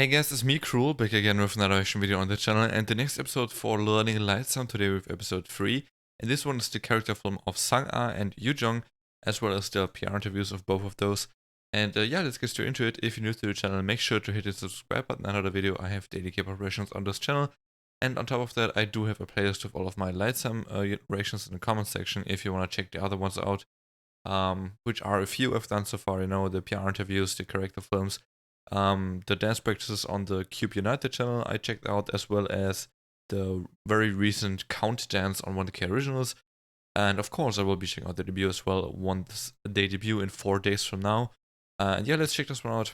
Hey guys, it's me, Cruel, back again with another reaction video on the channel, and the next episode for learning LIGHTSUM today with episode 3. And this one is the character film of SANGAH and Yujeong, as well as the PR interviews of both of those. And yeah, let's get straight into it. If you're new to the channel, make sure to hit the subscribe button. Another video, I have daily K-pop reactions on this channel. And on top of that, I do have a playlist of all of my LIGHTSUM reactions in the comment section if you want to check the other ones out. Which are a few I've done so far, you know, the PR interviews, the character films. The dance practices on the Cube United channel I checked out, as well as the very recent Count dance on 1K Originals. And of course I will be checking out the debut as well once they debut in 4 days from now. And yeah, let's check this one out.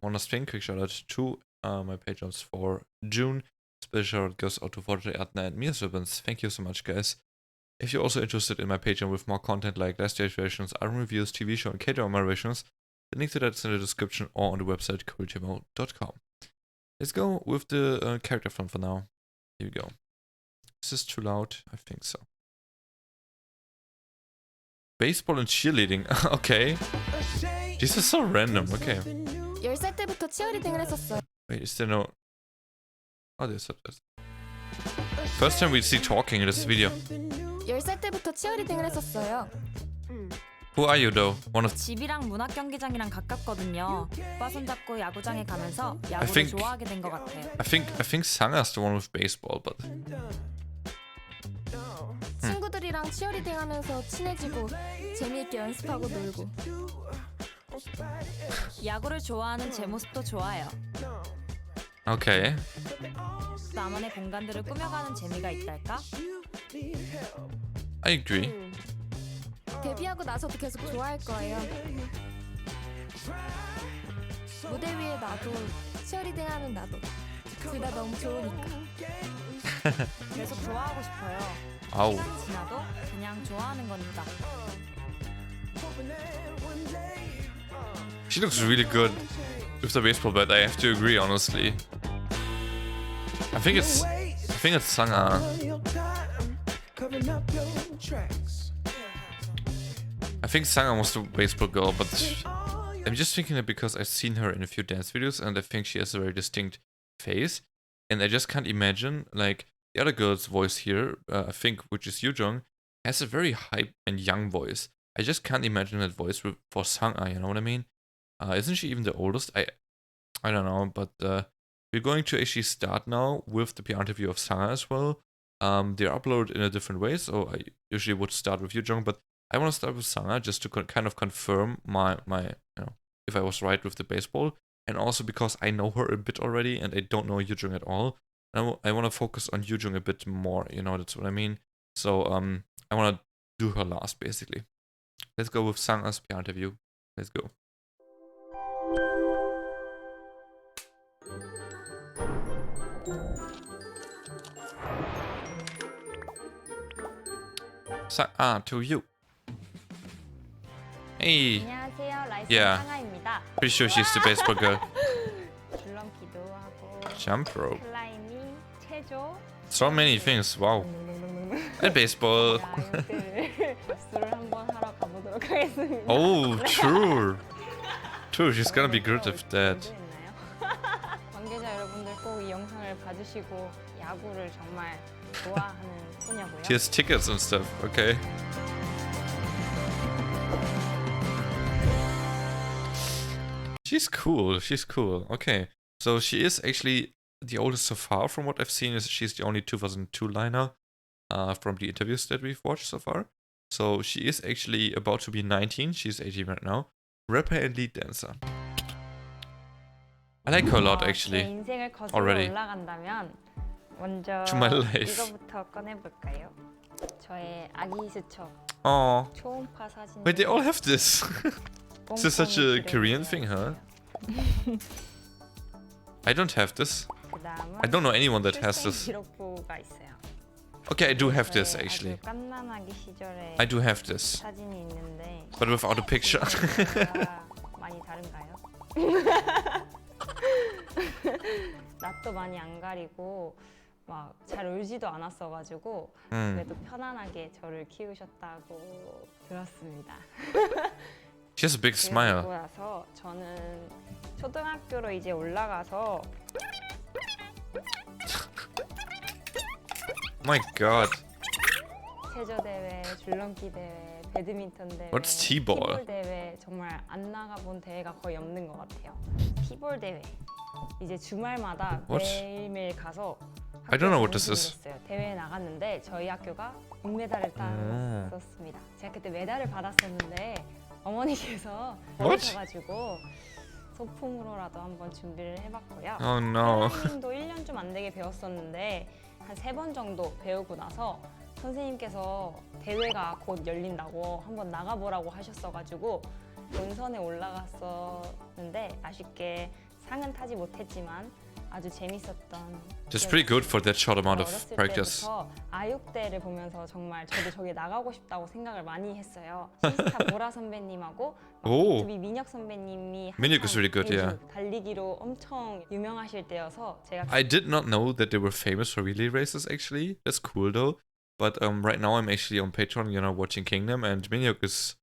One last thing, quick shout out to my patrons for June. Special shout out goes out to Forte Atna and Mias Ribbons. Thank you so much, guys. If you're also interested in my Patreon with more content like last year's reactions, album reviews, TV show and K-drama reactions, the link to that is in the description or on the website coolgmo.com. Let's go with the character film for now. Here we go. Is this too loud? I think so. Baseball and cheerleading. Okay. This is so random. Okay. 10살 때부터 치어리딩을 했었어요. Wait, is there no... Oh, there's this. First time we see talking in this video. 10살 때부터 치어리딩을 했었어요. Who are you though? One of... 집이랑 문학 경기장이랑 가깝거든요. 오빠 손잡고 야구장에 가면서 야구를 좋아하게 된 것 같아요. I think SANGAH's the one with baseball, but... 친구들이랑 치어리딩 하면서 친해지고 재미있게 연습하고 놀고. 야구를 좋아하는 제 모습도 좋아요. Okay. 나만의 공간들을 꾸며가는 재미가 있달까? I agree. 데뷔하고 나서도 계속 좋아할 거예요. 무대 위에 나도 치어리딩 하는 나도 둘 다 너무 좋으니까. 계속 좋아하고 싶어요. Ow. 시간이 지나도 그냥 좋아하는 거니까. She looks really good with the baseball bat. I have to agree, honestly. I think it's SANGAH. I think SANGAH was the baseball girl, but I'm just thinking that because I've seen her in a few dance videos and I think she has a very distinct face, and I just can't imagine, like, the other girl's voice here, I think, which is Yujeong, has a very high and young voice. I just can't imagine that voice for SANGAH, you know what I mean? Isn't she even the oldest? I don't know, but we're going to actually start now with the PR interview of SANGAH as well. They're uploaded in a different way, so I usually would start with Yujeong, but I want to start with SANGAH just to kind of confirm my you know, if I was right with the baseball, and also because I know her a bit already and I don't know Yujeong at all. I want to focus on Yujeong a bit more, you know, that's what I mean. So I want to do her last, basically. Let's go with SANGAH's PR interview. Let's go. SANGAH, to you. Hey. 안녕하세요, 라이트 Yeah. 상아입니다. Pretty sure she's the baseball girl. 줄넘기도 하고 Jump rope. 클라이밍, 체조. So many things. Wow. And baseball. 박수를 한번 하러 가보도록 하겠습니다. Oh, true. True, she's gonna be good at that. 관계자 여러분들 꼭 이 영상을 봐주시고 야구를 정말 좋아하는 소녀고요. She has tickets and stuff. Okay. She's cool. She's cool. Okay. So she is actually the oldest so far from what I've seen. Is she's the only 2002 liner from the interviews that we've watched so far. So she is actually about to be 19. She's 18 right now. Rapper and lead dancer. I like her a lot actually. 제 인생을 거슬러 already. 올라간다면 먼저 To my life. 이거부터 꺼내볼까요? 저의 아기 수첩 Oh. 초음파 사진. Wait, they all have this. Is this such a Korean thing, huh? I don't have this. I don't know anyone that has this. 기록부가 있어요. Okay, I do have this actually. 아주 갓난아기 시절의 I do have this, 사진이 있는데 but without a picture. 많이 다른가요? 낯도 많이 안 가리고 막 잘 울지도 않았어가지고 그래도 편안하게 저를 키우셨다고 들었습니다. She has a big 그리고 smile. 나서 저는 초등학교로 이제 올라가서 My God. 체조 대회, 줄넘기 대회, 배드민턴 대회, What's T-ball? 티볼 대회 정말 안 나가본 대회가 거의 없는 것 같아요. 티볼 대회 이제 주말마다 What? 매일매일 가서 I don't know what this is. 했어요. 대회에 나갔는데 저희 학교가 은메달을 땄었습니다. 제가 그때 메달을 받았었는데 어머니께서 What? 버리셔가지고 소품으로라도 한번 준비를 해봤고요. Oh no. 클라이밍도 1년 좀 안 되게 배웠었는데 한 3번 정도 배우고 나서 선생님께서 대회가 곧 열린다고 한번 나가보라고 하셨어가지고 본선에 올라갔었는데 아쉽게 상은 타지 못했지만 아주 재밌었던. That's pretty good for that short amount of 어렸을 practice. 때부터 아육대를 보면서 정말 저도 저기 나가고 싶다고 생각을 많이 했어요. 시스타 보라 선배님하고 오. B2B 민혁 선배님이 민혁 is really good, yeah. 달리기로 엄청 유명하실 때여서 제가 I did not know that they were famous for relay races actually. That's cool though. But right now I'm actually on Patreon, watching Kingdom, and Minhyuk is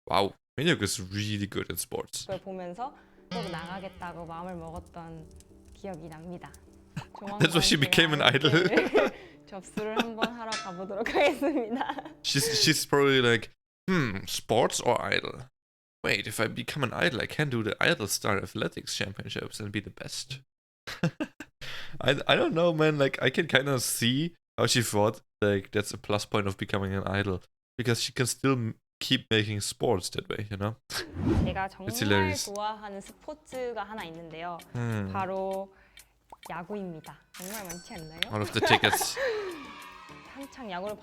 really good at sports. 그걸 보면서 꼭 나가겠다고 마음을 먹었던 기억이 납니다. That's why she became an idol. 접수를 한번 하러 가보도록 하겠습니다. She's probably like, sports or idol? Wait, if I become an idol, I can do the Idol Star Athletics Championships and be the best. I don't know, man. Like I can kind of see how she thought like that's a plus point of becoming an idol because she can still keep making sports that way, 제가 정말 hilarious. 좋아하는 스포츠가 하나 있는데요. 바로 야구입니다. 정말 많지 않나요? Out of the tickets. 한창 야구를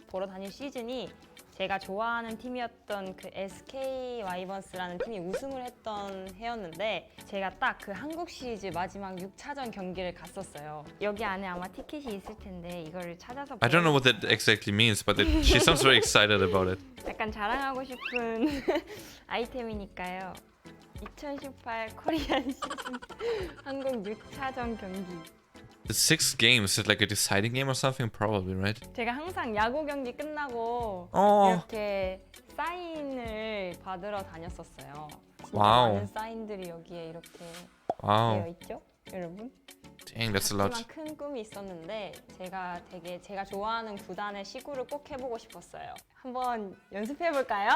보러 다닐 시즌이 제가 좋아하는 팀이었던 그 SK 와이번스라는 팀이 우승을 했던 해였는데 제가 딱 그 한국 시리즈 마지막 6차전 경기를 갔었어요. 여기 안에 아마 티켓이 있을 텐데 이거를 찾아서 I don't know what that exactly means, but she sounds very excited about it. 약간 자랑하고 싶은 아이템이니까요. 2018 코리안 시즌 한국 6차전 경기. The 6 games, is it like a deciding game or something? Probably, right? 제가 항상 야구 경기 끝나고 이렇게 사인을 받으러 다녔었어요. 진짜 와우. 많은 사인들이 여기에 이렇게 Wow. 되어 있죠, 여러분? Dang, that's a lot. 하지만 큰 꿈이 있었는데 제가 좋아하는 구단의 시구를 꼭 해보고 싶었어요. 한번 연습해 볼까요?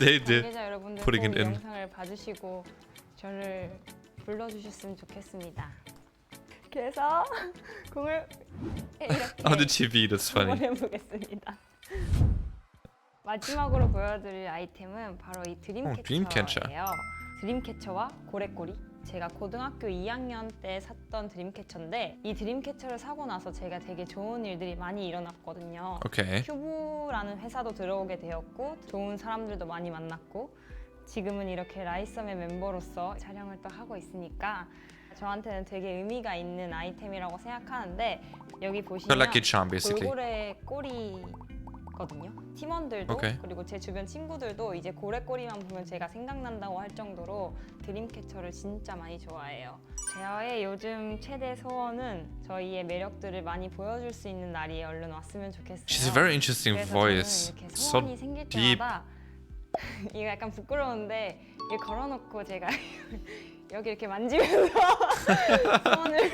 They did. 관계자 여러분들 putting 꼭 it 이 in. 영상을 봐주시고 저를 불러주셨으면 좋겠습니다. 그래서 공을 이렇게 On the TV, that's funny. 한번 해보겠습니다. 마지막으로 보여드릴 아이템은 바로 이 드림캐쳐예요. 드림캐쳐. 드림캐쳐와 고래꼬리. 제가 고등학교 2학년 때 샀던 드림캐쳐인데 이 드림캐쳐를 사고 나서 제가 되게 좋은 일들이 많이 일어났거든요. Okay. 큐브라는 회사도 들어오게 되었고 좋은 사람들도 많이 만났고 지금은 이렇게 라이썸의 멤버로서 촬영을 또 하고 있으니까 저한테는 되게 의미가 있는 아이템이라고 생각하는데 여기 보시면 lucky charm, basically. 골고래 꼬리거든요. 팀원들도 Okay. 그리고 제 주변 친구들도 이제 고래 꼬리만 보면 제가 생각난다고 할 정도로 드림캐쳐를 진짜 많이 좋아해요. 저의 요즘 최대 소원은 저희의 매력들을 많이 보여줄 수 있는 날이 얼른 왔으면 좋겠어요. She's a very interesting 그래서 voice. 저는 이렇게 So 소원이 생길 deep. 때마다 이거 약간 부끄러운데 이거 걸어놓고 제가 여기 이렇게 만지면서 소원을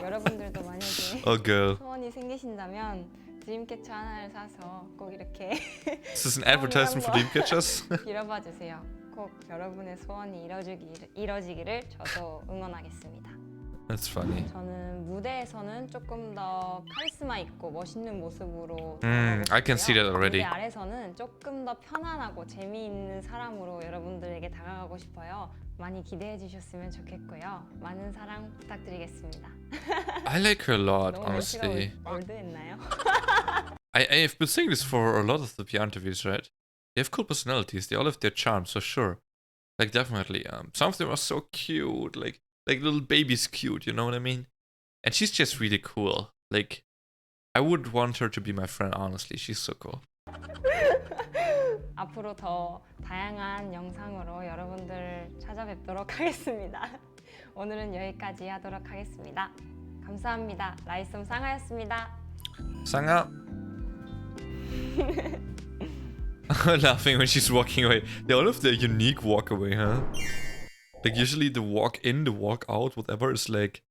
여러분들도 만약에 Oh, girl. 소원이 생기신다면 드림캐쳐 하나를 사서 꼭 이렇게 This is an advertisement for Dreamcatchers. 빌어봐 주세요. 꼭 여러분의 소원이 이뤄지기를 저도 응원하겠습니다. That's funny. 저는 무대에서는 조금 더 카리스마 있고 멋있는 모습으로 I can see that already. 무대 아래서는 조금 더 편안하고 재미있는 사람으로 여러분들에게 다가가고 싶어요. 많이 기대해 주셨으면 좋겠고요. 많은 사랑 부탁드리겠습니다. I like her a lot, 너무 honestly. 올드했나요? I've been saying this for a lot of the PR interviews, right? They have cool personalities. They all have their charms, for sure. Like definitely. Some of them are so cute, like little babies cute. You know what I mean? And she's just really cool. Like, I would want her to be my friend. Honestly, she's so cool. 앞으로 더 다양한 영상으로 여러분들을 찾아뵙도록 하겠습니다. 오늘은 여기까지 하도록 하겠습니다. 감사합니다. 라이썸 상하였습니다. Sanga. Laughing when she's walking away. They all have their unique walk away, huh? Like usually the walk in, the walk out, whatever is like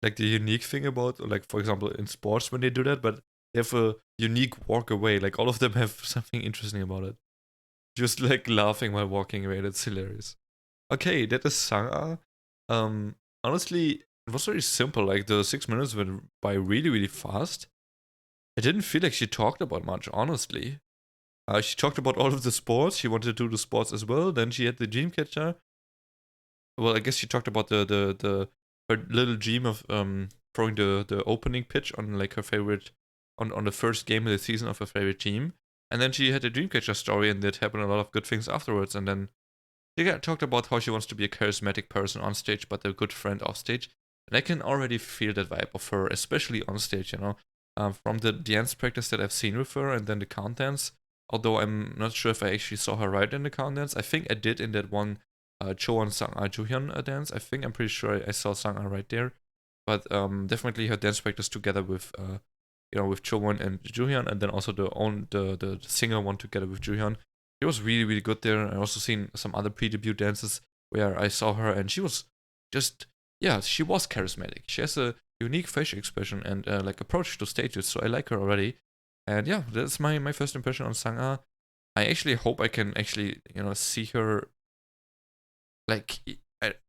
the unique thing about, like for example in sports when they do that, but they have a unique walk away. Like all of them have something interesting about it. Just like laughing while walking away. That's hilarious. Okay, that is SANGAH. Honestly, it was very simple. Like the 6 minutes went by really, really fast. I didn't feel like she talked about much, honestly. She talked about all of the sports. She wanted to do the sports as well. Then she had the dream catcher. Well, I guess she talked about her little dream of throwing the opening pitch on like her favorite on the first game of the season of her favorite team. And then she had a dreamcatcher story, and that happened a lot of good things afterwards. And then she talked about how she wants to be a charismatic person on stage, but a good friend off stage. And I can already feel that vibe of her, especially on stage, you know, from the dance practice that I've seen with her, and then the count dance. Although I'm not sure if I actually saw her right in the count dance. I think I did in that one Choan SANGAH YUJEONG dance. I'm pretty sure I saw SANGAH right there. But definitely her dance practice together with with Choan and Joohyun, and then also the singer one together with Joohyun. She was really, really good there. I also seen some other pre-debut dances where I saw her, and she was just, yeah, she was charismatic. She has a unique facial expression and like approach to stages, so I like her already. And yeah, that's my first impression on SANGAH. I actually hope I can actually, see her, like,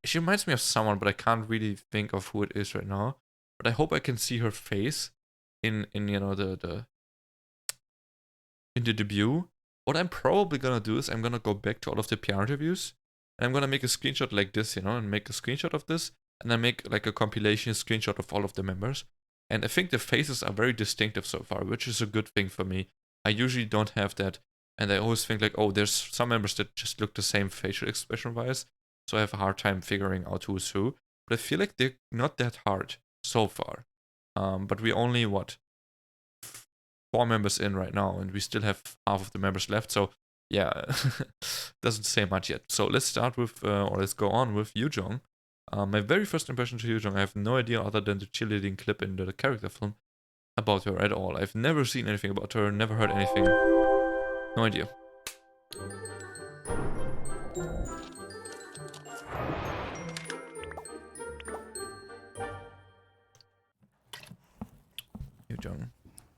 she reminds me of someone, but I can't really think of who it is right now. But I hope I can see her face in the debut. What I'm probably gonna do is I'm gonna go back to all of the PR interviews, and I'm gonna make a screenshot like this, and make a screenshot of this, and then make like a compilation screenshot of all of the members. And I think the faces are very distinctive so far, which is a good thing for me. I usually don't have that, and I always think like, oh, there's some members that just look the same facial expression wise, so I have a hard time figuring out who's who. But I feel like they're not that hard so far. But we only 4 members in right now, and we still have half of the members left. So yeah, doesn't say much yet. So let's start with, or let's go on with Yujeong. My very first impression to Yujeong, I have no idea other than the cheerleading clip in the character film about her at all. I've never seen anything about her, never heard anything. No idea. Yujeong.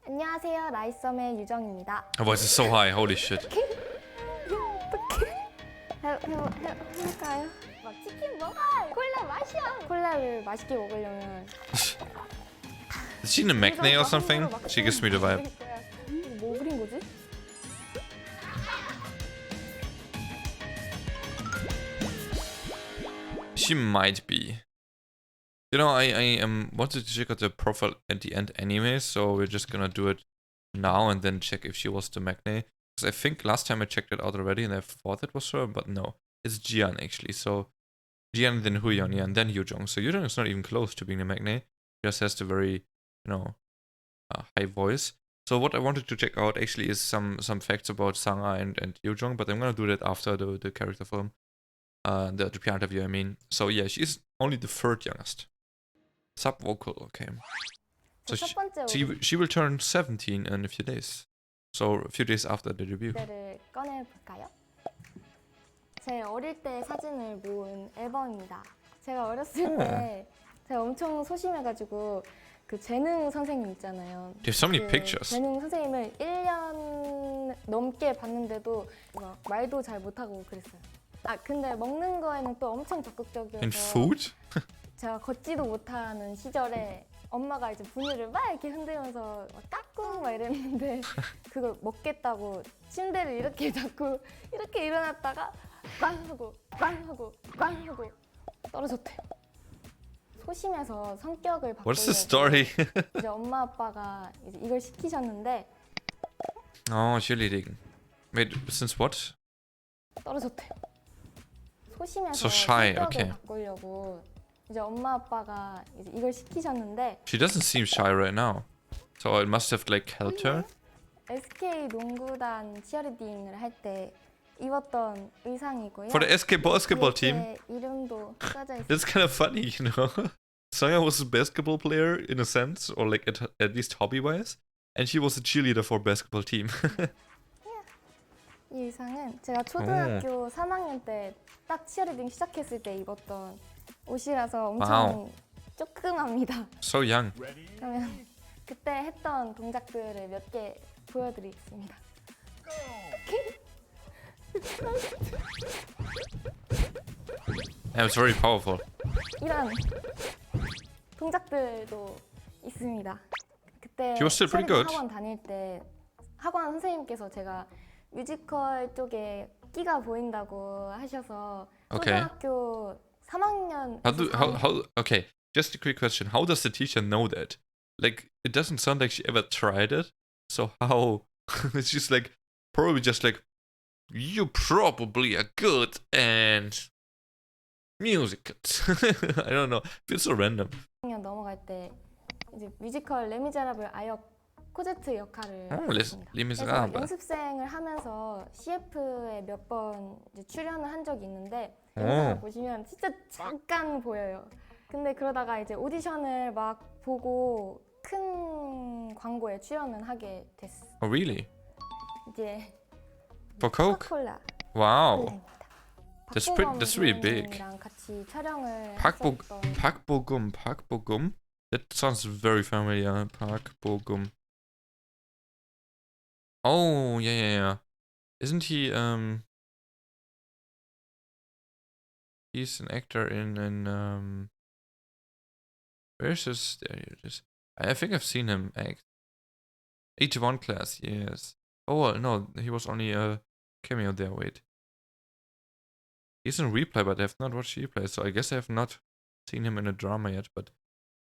안녕하세요. 라이썸의 유정입니다. Her voice is so high, holy shit. 해볼까요? 막 치킨 먹어! 콜라 마셔! 콜라를 맛있게 먹으려면 Is she in a McNay or something? She gives me the vibe. 뭐 그린 거지? She might be. I wanted to check out the profile at the end anyway, so we're just gonna do it now and then check if she was the McNay. Because I think last time I checked it out already and I thought it was her, but no. It's Jian actually, so Jian, then Huyeon, yeah, and then Yujeong. So Yujeong is not even close to being the McNay. She just has the very, high voice. So what I wanted to check out actually is some facts about SANGAH and Yujeong, but I'm gonna do that after the character film. The PR interview, I mean. So yeah, she's only the 3rd youngest. Sub vocal, okay. So she will turn 17 in a few days. So a few days after the debut. 를 꺼내볼까요? 제 어릴 때 사진을 모은 앨범입니다. 제가 어렸을 때 제가 엄청 소심해가지고 그 재능 선생님 있잖아요. There's so many pictures. 재능 선생님을 1년 넘게 봤는데도 막 말도 잘 못하고 그랬어요. 근데 먹는 거에는 또 엄청 적극적이어서 In food? 제가 걷지도 못하는 시절에 엄마가 이제 분유를 막 이렇게 흔들면서 막 까꿍 막 이랬는데 그걸 먹겠다고 침대를 이렇게 잡고 이렇게 일어났다가 빵 하고 떨어졌대요. 소심해서 성격을 What's the story? 이제 엄마 아빠가 이제 이걸 시키셨는데 Oh, cheerleading. Wait, since what? 떨어졌대요. 소심해서 So shy, 성격을 okay. 바꾸려고 이제 엄마 아빠가 이제 이걸 시키셨는데 She doesn't seem shy right now. So it must have like helped her. SK 농구단 치어리딩을 할 때 입었던 의상이고요. For the SK basketball team. 이름도 써져 있어요. That's kind of funny, SANGAH was a basketball player in a sense, or like at least hobby-wise, and she was a cheerleader for a basketball team. 이 의상은 제가 초등학교 3학년 때 딱 치어리딩 시작했을 때 입었던 옷이라서 엄청 조그맣니다. So young. 그러면 그때 했던 동작들을 몇 개 보여드리겠습니다. Yeah, it's very powerful. 이런 동작들도 있습니다. 그때 He was still pretty 치어리딩 good. 학원 다닐 때 학원 선생님께서 제가 뮤지컬 쪽에 끼가 보인다고 하셔서 Okay. 초등학교 3학년 Okay, just a quick question. How does the teacher know that? Like, it doesn't sound like she ever tried it. So how? It's just like, probably just like, you probably are good and music. I don't know. Feels so random. 4학년 넘어갈 때 이제 뮤지컬 레미제라블 아역 코제트 역할을 했습니다. Les 그래서 Miserables. 연습생을 하면서 CF에 몇 번 출연을 한 적이 있는데 오. 영상을 보시면 진짜 잠깐 보여요. 근데 그러다가 이제 오디션을 막 보고 큰 광고에 출연을 하게 됐어. Oh, really? 이제 For Coke? 코카콜라 Wow. 콜라입니다. That's really big. 박보검 배우님이랑 같이 촬영을 Park 했었던 Park Bogum. That sounds very familiar. Park Bogum. Oh, yeah. Isn't he he's an actor in where's his there it is. I think I've seen him act. 81 class, yes. Oh no, he was only a cameo there, wait. He's in Replay, but I have not watched Replay, so I guess I have not seen him in a drama yet, but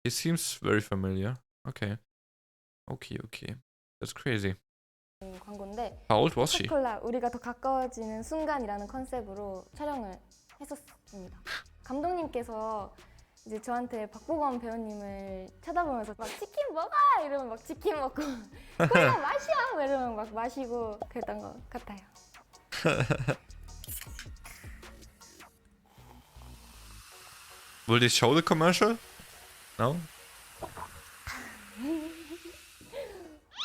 he seems very familiar. Okay. That's crazy. 광고인데 How old was she? 코카콜라 우리가 더 가까워지는 순간이라는 컨셉으로 촬영을 했었습니다. 감독님께서 이제 저한테 박보검 배우님을 쳐다보면서 막 치킨 먹어 이러면 막 치킨 먹고 콜라 마셔 이러면 막 마시고 그랬던 것 같아요. Will they show the commercial? No?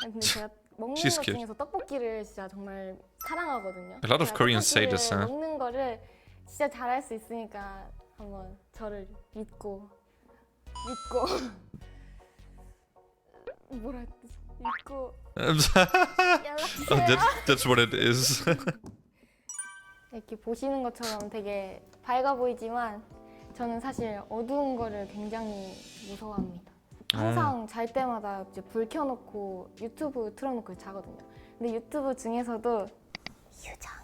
근데 제가 먹는 She's 것 cute. 중에서 떡볶이를 진짜 정말 사랑하거든요. A lot of 제가 Koreans say 떡볶이를 this, huh? 먹는 거를 진짜 잘할 수 있으니까 한번 저를 믿고 뭐라 했지? 믿고 연락주세요. That's what it is. 이렇게 보시는 것처럼 되게 밝아 보이지만 저는 사실 어두운 거를 굉장히 무서워합니다. 항상 잘 때마다 이제 불 켜놓고 유튜브 틀어놓고 자거든요. 근데 유튜브 중에서도 유정이의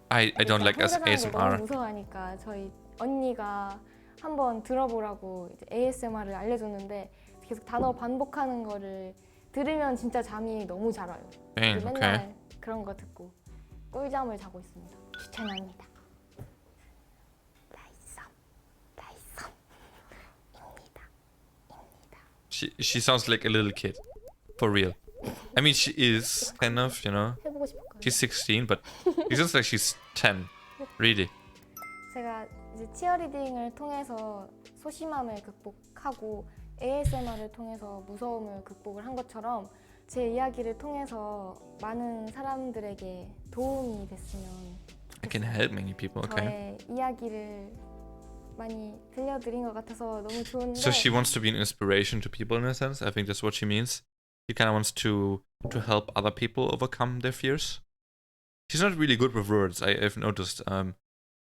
I don't like 혼자 사는 거 너무 ASMR. 무서워하니까 저희 언니가 한번 들어보라고 이제 ASMR을 알려줬는데 계속 단어 반복하는 거를 들으면 진짜 잠이 너무 잘 와요. Dang, 그래서 okay. 맨날 그런 거 듣고 꿀잠을 자고 있습니다. 추천합니다. She sounds like a little kid. For real. I mean, she is, kind of, you know. 해보고 싶을까요? She's 16, but she sounds like she's 10. Really. 제가 이제 치어리딩을 통해서 소심함을 극복하고 ASMR을 통해서 무서움을 극복을 한 것처럼 제 이야기를 통해서 많은 사람들에게 도움이 됐으면 I can help many people, okay. 저의 이야기를 많이 들려드린 것 같아서 너무 좋은데 So she wants to be an inspiration to people in a sense. I think that's what she means. She kind of wants to help other people overcome their fears. She's not really good with words. I've noticed.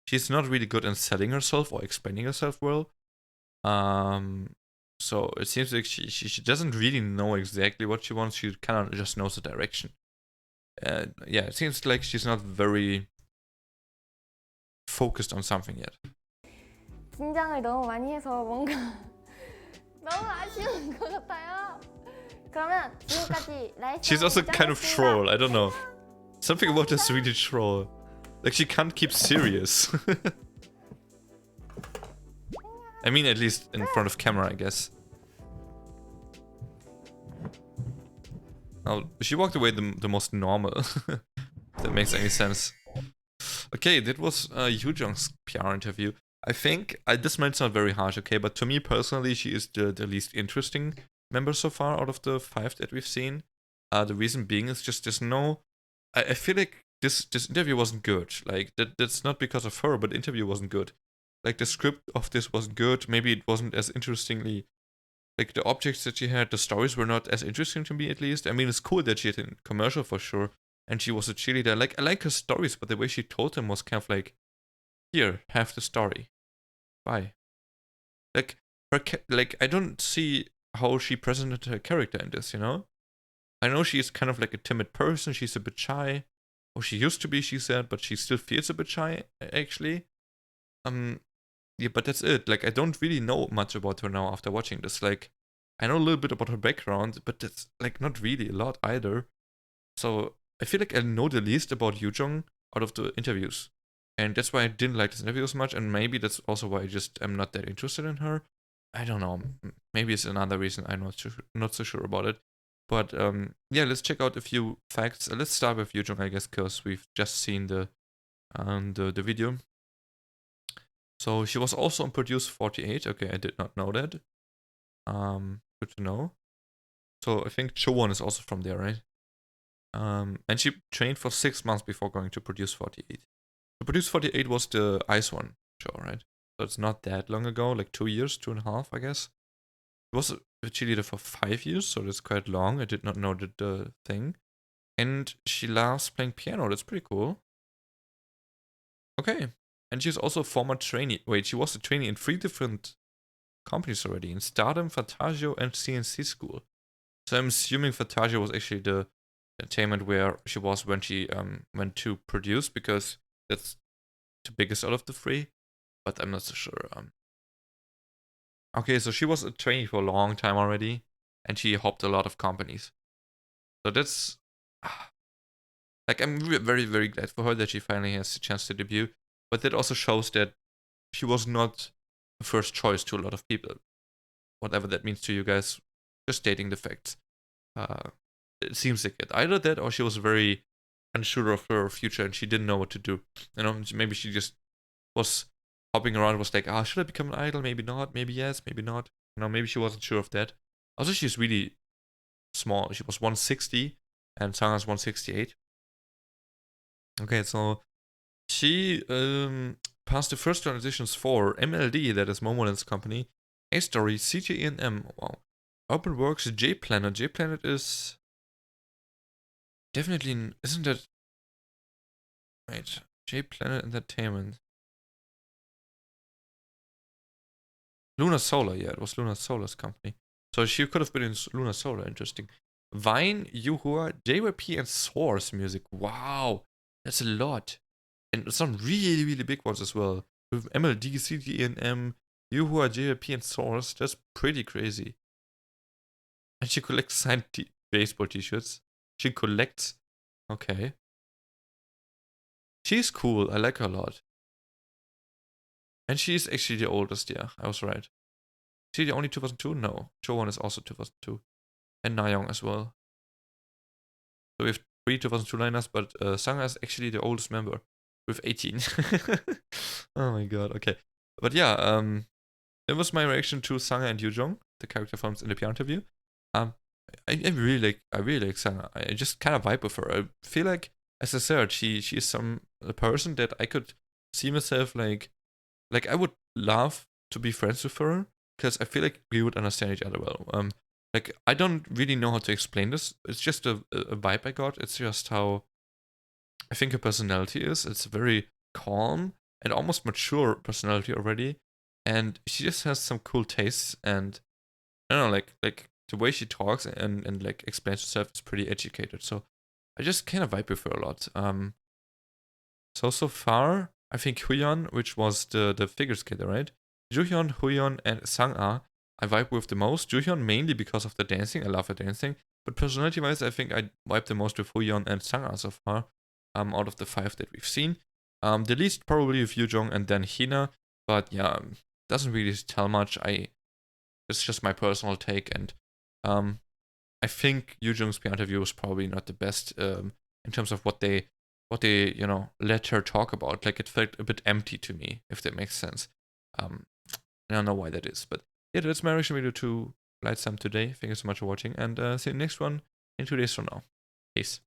She's not really good in selling herself or explaining herself well. So it seems like she doesn't really know exactly what she wants. She kind of just knows the direction. Yeah, it seems like she's not very focused on something yet. 긴장을 너무 많이 해서 뭔가 너무 아쉬운 것 같아요. 그러면 지금까지 라이트 She's also kind of troll. I don't know. Something about this really troll. Like she can't keep serious. I mean, at least in front of camera, I guess. Oh, she walked away the most normal. If that makes any sense. Okay, that was Yujeong's PR interview. I think this might sound very harsh, okay, but to me personally, she is the least interesting member so far out of the 5 that we've seen. The reason being is just there's no. I feel like this interview wasn't good. Like that's not because of her, but the interview wasn't good. Like the script of this wasn't good. Maybe it wasn't as interestingly. Like the objects that she had, the stories were not as interesting to me at least. I mean, it's cool that she had a commercial for sure, and she was a cheerleader. Like I like her stories, but the way she told them was kind of like, here, have the story. Bye. Like like I don't see how she presented her character in this. You know, I know she's kind of like a timid person. She's a bit shy, or she used to be. She said, but she still feels a bit shy actually. Yeah, but that's it. Like I don't really know much about her now after watching this. Like I know a little bit about her background, but that's like not really a lot either. So I feel like I know the least about Yujeong out of the interviews. And that's why I didn't like this interview as much, and maybe that's also why I just am not that interested in her. I don't know. Maybe it's another reason I'm not so sure about it. But yeah, let's check out a few facts. Let's start with Yujeong, I guess, because we've just seen the video. So she was also on Produce 48. Okay, I did not know that. Good to know. So I think Chowon is also from there, right? And she trained for 6 months before going to Produce 48. So Produce 48 was the Ice One show, right? So it's not that long ago, like 2 years, 2.5, I guess. It was a cheerleader for 5 years, so that's quite long. I did not know the thing. And she loves playing piano. That's pretty cool. Okay. And she's also a former trainee. Wait, she was a trainee in 3 different companies already, in Stardom, Fantagio, and CNC School. So I'm assuming Fantagio was actually the entertainment where she was when she went to Produce, because that's the biggest out of the 3. But I'm not so sure. Okay, so she was a trainee for a long time already, and she hopped a lot of companies. So that's like I'm very, very glad for her that she finally has a chance to debut. But that also shows that she was not the first choice to a lot of people. Whatever that means to you guys, just stating the facts. It seems like it. Either that, or she was very unsure of her future and she didn't know what to do. You know, maybe she just was hopping around, was like, should I become an idol? Maybe not. Maybe yes. Maybe not. You know, maybe she wasn't sure of that. Also, she's really small. She was 160, and SANGAH's 168. Okay, so she passed the first round auditions for MLD, that is Momoland's company, A-Story, CJNM, wow, OpenWorks, J-Planet. J-Planet is definitely, isn't that, wait, J-Planet Entertainment. Lunar Solar, yeah, it was Lunar Solar's company. So she could have been in Lunar Solar, interesting. Vine, Yuhua, JYP, and Source Music. Wow, that's a lot. And some really, really big ones as well. With MLD, CDNM, Yuhua, JYP, and Source. That's pretty crazy. And she collects signed baseball t-shirts. She collects. Okay. She's cool. I like her a lot. And she's actually the oldest, yeah. I was right. Is she the only 2002? No. Chowon is also 2002. And Nayeon as well. So we have 3 2002 liners, but SANGAH is actually the oldest member with 18. Oh my god, okay. But yeah, that was my reaction to SANGAH and Yujeong, the character from in the PR interview. I really like SANGAH. I just kind of vibe with her. I feel like, as I said, she is a person that I could see myself like I would love to be friends with her, because I feel like we would understand each other well. Like I don't really know how to explain this. It's just a vibe I got. It's just how I think her personality is. It's very calm and almost mature personality already, and she just has some cool tastes. And I don't know, like the way she talks and like explains herself is pretty educated. So I just kind of vibe with her a lot. So far I think Huyeon, which was the figure skater, right? Juhyun, Huyeon, and SANGAH I vibe with the most. Juhyun mainly because of the dancing. I love her dancing. But personality-wise, I think I vibe the most with Huyeon and SANGAH so far. Out of the 5 that we've seen. The least probably with Yujeong and then Hina. But yeah, doesn't really tell much. It's just my personal take, and I think Yujeong's PR interview was probably not the best in terms of what they let her talk about. Like it felt a bit empty to me, if that makes sense. I don't know why that is, but yeah, that's my reaction video to LIGHTSUM today. Thank you so much for watching, and see you next one in 2 days from now. Peace.